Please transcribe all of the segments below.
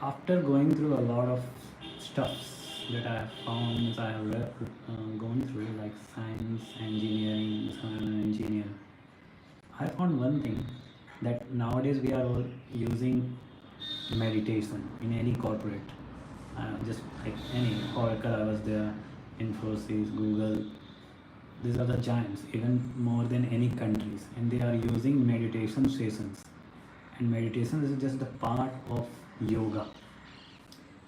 After going through a lot of stuffs that I have found, I have gone through like science, engineering, so I'm an engineer. I found one thing that nowadays we are all using meditation in any corporate. Just like any Oracle, I was there, Infosys, Google. These are the giants, even more than any countries, and they are using meditation sessions. And meditation is just the part of yoga.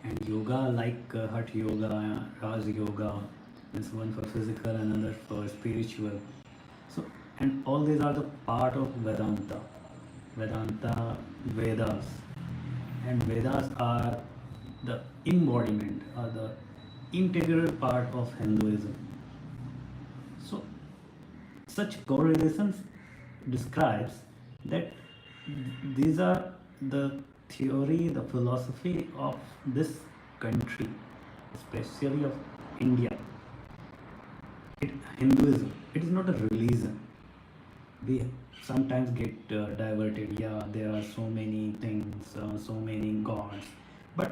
And yoga, like Hatha Yoga, Raj Yoga, is one for physical, another for spiritual. So, and all these are the part of Vedanta. Vedanta, Vedas, and Vedas are the embodiment or the integral part of Hinduism. So, such correlations describes that these are the theory, the philosophy of this country, especially of India. Hinduism, it is not a religion. We sometimes get diverted. Yeah, there are so many things, so many gods, but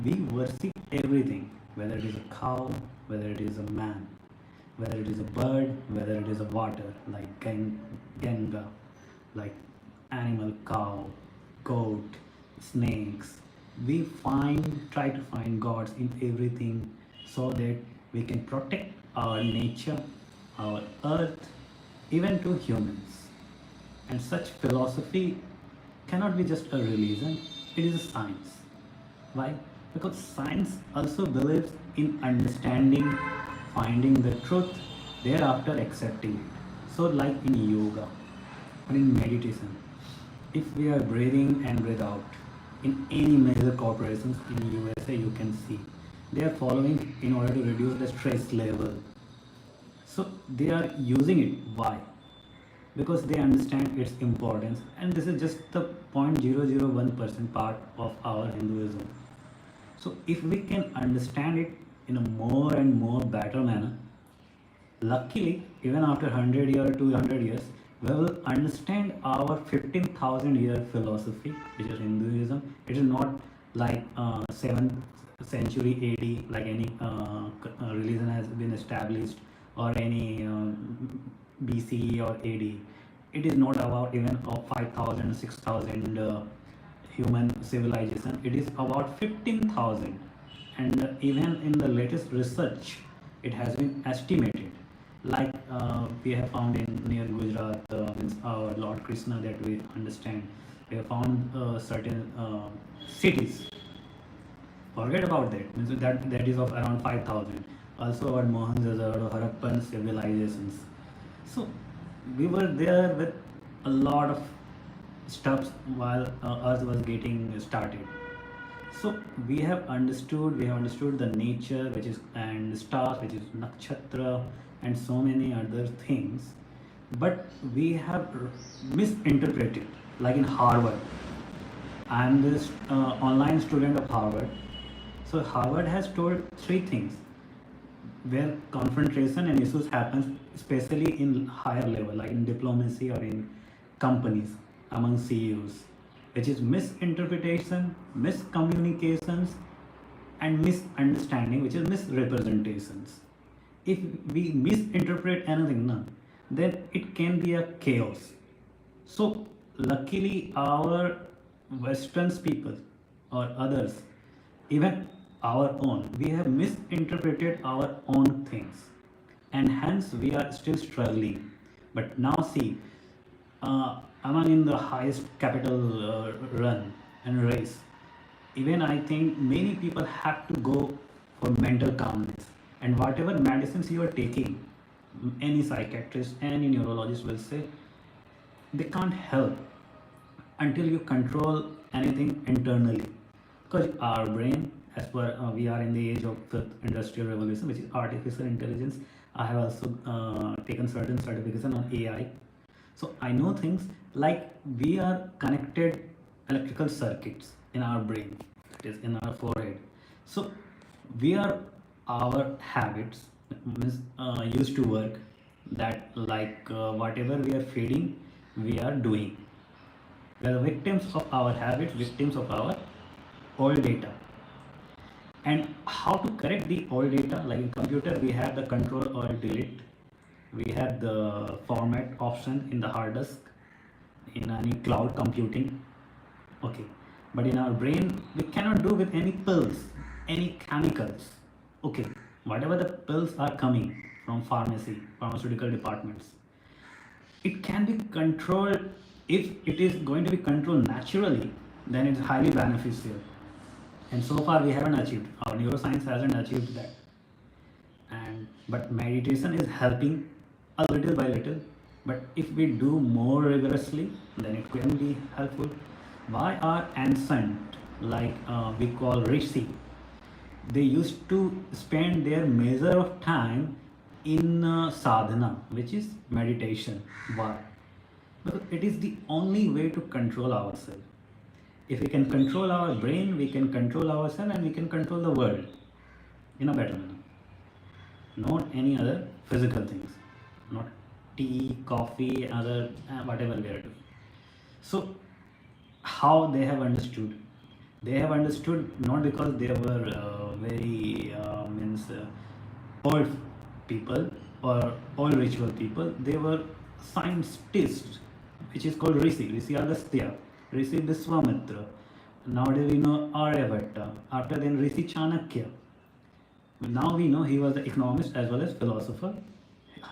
we worship everything, whether it is a cow, whether it is a man, whether it is a bird, whether it is a water, like Ganga, like animal, cow, goat, snakes. We try to find gods in everything so that we can protect our nature, our earth, even to humans. And such philosophy cannot be just a religion, it is a science. Why? Because science also believes in understanding, finding the truth, thereafter accepting it. So, like in yoga or in meditation, if we are breathing and breathe out, in any major corporations in USA, you can see they are following in order to reduce the stress level. So they are using it. Why? Because they understand its importance, and this is just the 0.001% part of our Hinduism. So if we can understand it in a more and more better manner, luckily, even after 100 years or 200 years, we will understand our 15,000-year philosophy, which is Hinduism. It is not like 7th century AD, like any religion has been established, or any BCE or AD. It is not about even 5,000, 6,000 human civilization. It is about 15,000. And even in the latest research, it has been estimated. Like we have found in near Gujarat, means our Lord Krishna that we understand. We have found certain cities. Forget about that. Means that is of around 5,000. Also our Mohenjo-daro, Harappan civilizations. So we were there with a lot of stuffs while Earth was getting started. So we have understood the nature, which is, and stars, which is nakshatra, and so many other things. But we have misinterpreted, like in Harvard. I am this online student of Harvard. So Harvard has told three things where confrontation and issues happens, especially in higher level, like in diplomacy or in companies among CEOs, which is misinterpretation, miscommunications, and misunderstanding, which is misrepresentations. If we misinterpret anything, no, then it can be a chaos. So luckily, our Western people or others, even our own, we have misinterpreted our own things, and hence we are still struggling. But now see, among in the highest capital run and race, even I think many people have to go for mental calmness, and whatever medicines you are taking, any psychiatrist, any neurologist will say they can't help until you control anything internally, because our brain, as per we are in the age of fifth industrial revolution, which is artificial intelligence. I have also taken certain certification on AI, so I know things like we are connected electrical circuits in our brain, that is in our forehead. So we are, our habits means used to work, that like whatever we are feeding, we are doing. We are victims of our habits, victims of our old data. And how to correct the old data? Like in computer, we have the control or delete. We have the format option in the hard disk, in any cloud computing. Okay, but in our brain, we cannot do with any pills, any chemicals. Okay, whatever the pills are coming from pharmaceutical departments, it can be controlled. If it is going to be controlled naturally, then it's highly beneficial. And so far we haven't achieved, our neuroscience hasn't achieved that. But meditation is helping a little by little. But if we do more rigorously, then it can be helpful. Why are ancient, like we call rishi, they used to spend their measure of time in sadhana, which is meditation? Why? Because it is the only way to control ourselves. If we can control our brain, we can control ourselves, and we can control the world in a better manner. Not any other physical things, not tea, coffee, other whatever we are doing. So how they have understood? They have understood not because they were very old people or old ritual people. They were scientists, which is called Rishi. Rishi Agastya, Rishi Viswamitra. Nowadays we know Aryabhatta. After then Rishi Chanakya. Now we know he was the economist as well as philosopher.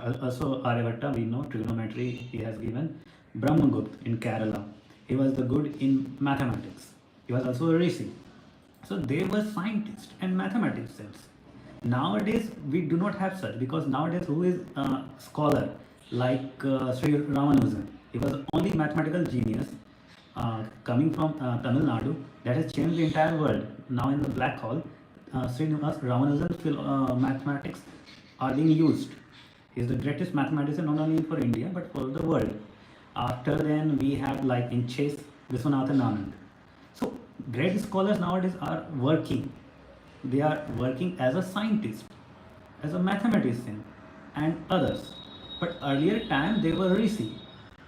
Also Aryabhatta, we know trigonometry he has given. Brahmagupta in Kerala, he was the good in mathematics. He was also a rishi. So they were scientists and mathematicians. Nowadays we do not have such, because nowadays who is a scholar like Sri Ramanujan? He was the only mathematical genius coming from Tamil Nadu that has changed the entire world. Now in the black hole, Sri Ramanujan mathematics are being used. He is the greatest mathematician not only for India but for the world. After then we have, like in chess, Viswanathan Anand. So great scholars nowadays are working. They are working as a scientist, as a mathematician and others. But earlier time they were rishi,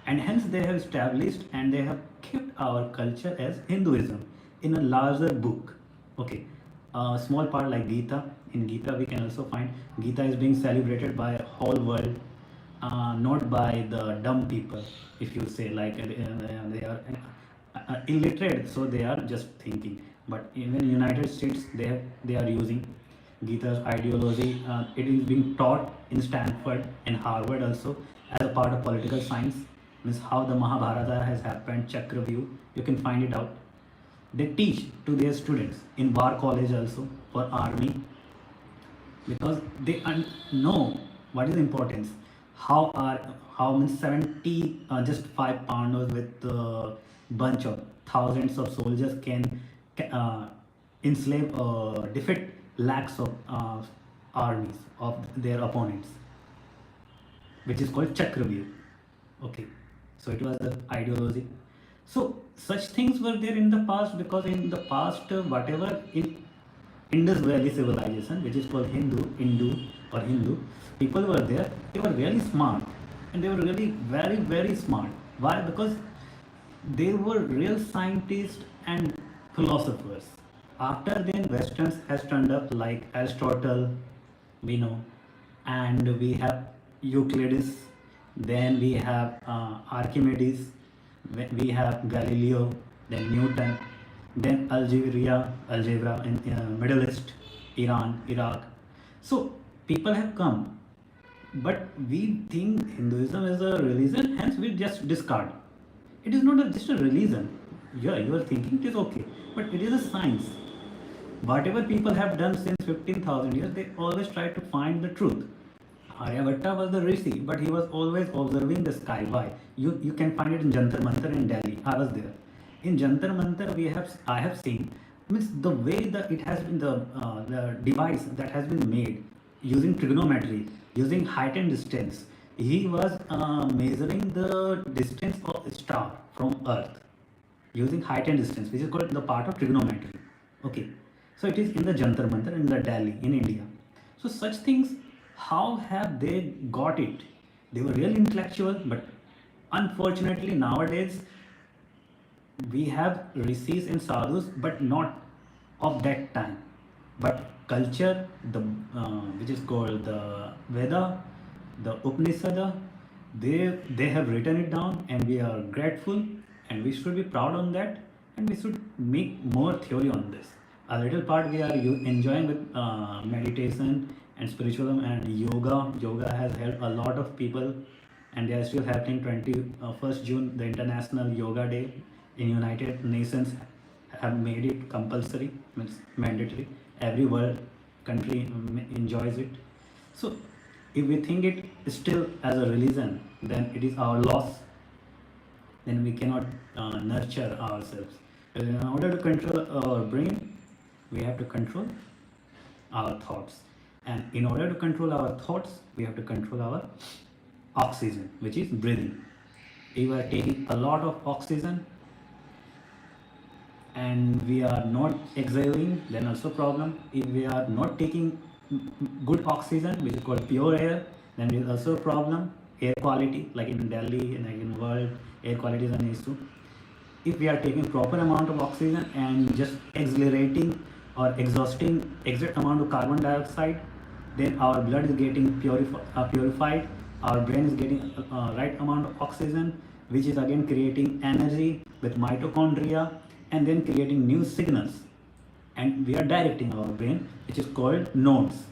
and hence they have established and they have kept our culture as Hinduism in a larger book. Okay, a small part like Gita. In Gita we can also find Gita is being celebrated by a whole world, not by the dumb people. If you say like they are illiterate, so they are just thinking. But even in United States, they are using Gita's ideology. It is being taught in Stanford and Harvard also as a part of political science. Means how the Mahabharata has happened, Chakravyuh. You can find it out. They teach to their students in war college also, for army, because they know what is the importance. How many 70 just 5 pounders with bunch of thousands of soldiers can enslave defeat lakhs of armies of their opponents, which is called Chakravyuh. Okay, so it was the ideology. So such things were there in the past, because in the past whatever in Indus Valley civilization, which is called Hindu, people were there. They were really smart, and they were really very, very smart. Why? Because they were real scientists and philosophers. After then, Westerns has turned up like Aristotle, we know, and we have Euclides. Then we have Archimedes. We have Galileo. Then Newton. Then algebra in Middle East, Iran, Iraq. So people have come, but we think Hinduism is a religion, hence we just discard. It is not just a religion. Yeah, you are thinking it is okay, but it is a science. Whatever people have done since 15,000 years, they always try to find the truth. Aryabhatta was the rishi, but he was always observing the sky. Why? You can find it in Jantar Mantar in Delhi. I was there. In Jantar Mantar, I have seen, means the way that it has been the device that has been made using trigonometry, using height and distance. He was measuring the distance of a star from Earth using height and distance, which is called the part of trigonometry. Okay, so it is in the Jantar Mantar in the Delhi in India. So such things, how have they got it? They were really intellectual, but unfortunately nowadays we have rishis and sadhus, but not of that time. But culture, the which is called the Veda, the Upanishad, they have written it down, and we are grateful, and we should be proud on that, and we should make more theory on this. A little part we are enjoying with meditation and spiritualism and yoga. Yoga has helped a lot of people, and they are still happening. 21st June, the International Yoga Day in United Nations have made it compulsory, means mandatory. Every world country enjoys it. So if we think it still as a religion, then it is our loss. Then we cannot nurture ourselves. In order to control our brain, we have to control our thoughts. And in order to control our thoughts, we have to control our oxygen, which is breathing. If we are taking a lot of oxygen and we are not exhaling, then also problem. If we are not taking good oxygen, which is called pure air, then it is also a problem. Air quality, like in Delhi and like in world, air quality is an issue. If we are taking proper amount of oxygen and just exhilarating or exhausting exact amount of carbon dioxide, then our blood is getting purified, our brain is getting right amount of oxygen, which is again creating energy with mitochondria, and then creating new signals, and we are directing our brain, which is called nodes,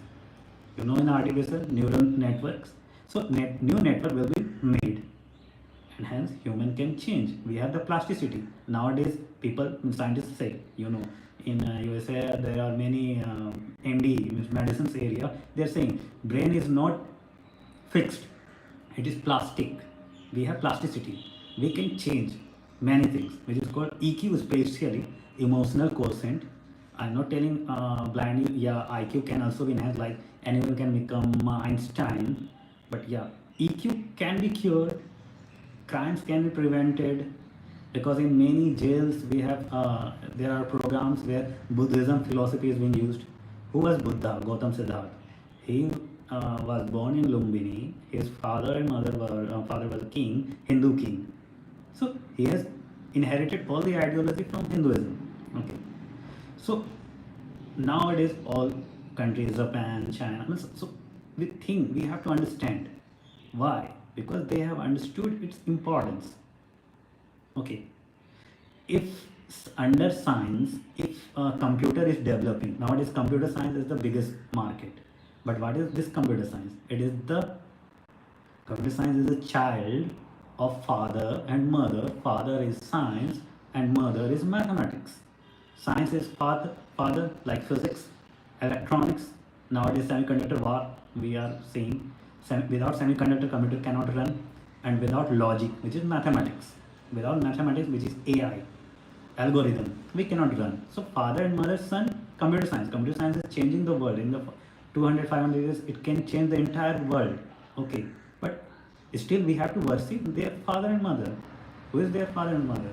in artificial neural networks. So new network will be made, and hence human can change. We have the plasticity. Nowadays people, scientists say, in USA there are many MD, means medicines area, they are saying brain is not fixed, it is plastic. We have plasticity, we can change many things, which is called EQ, especially emotional quotient. I'm not telling blindly, yeah, IQ can also be enhanced, like anyone can become Einstein, but yeah, EQ can be cured, crimes can be prevented, because in many jails we have there are programs where Buddhism philosophy is being used. Who was Buddha? Gautam Siddharth. He was born in Lumbini. His father and mother were father was a king, Hindu king. So he has inherited all the ideology from Hinduism. Okay. So nowadays all countries, Japan, China, so we think we have to understand why, because they have understood its importance. Okay. If under science, if a computer is developing, nowadays computer science is the biggest market. But what is this computer science? Computer science is a child of father and mother. Father is science and mother is mathematics. Science is father like physics, electronics. Nowadays semiconductor war we are seeing. Without semiconductor, computer cannot run, and without logic, which is mathematics, without mathematics, which is AI, algorithm, we cannot run. So father and mother, son, computer science. Computer science is changing the world. In the 200, 500 years, it can change the entire world. Okay, but still we have to worship their father and mother. Who is their father and mother?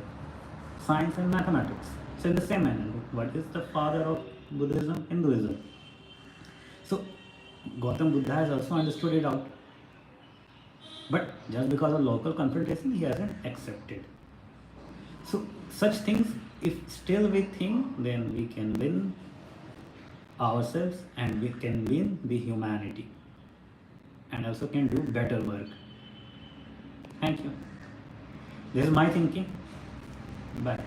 Science and mathematics. So in the same manner, what is the father of Buddhism? Hinduism. So Gautam Buddha has also understood it out. But just because of local confrontation, he hasn't accepted. So such things, if still we think, then we can win ourselves, and we can win the humanity, and also can do better work. Thank you. This is my thinking. Bye.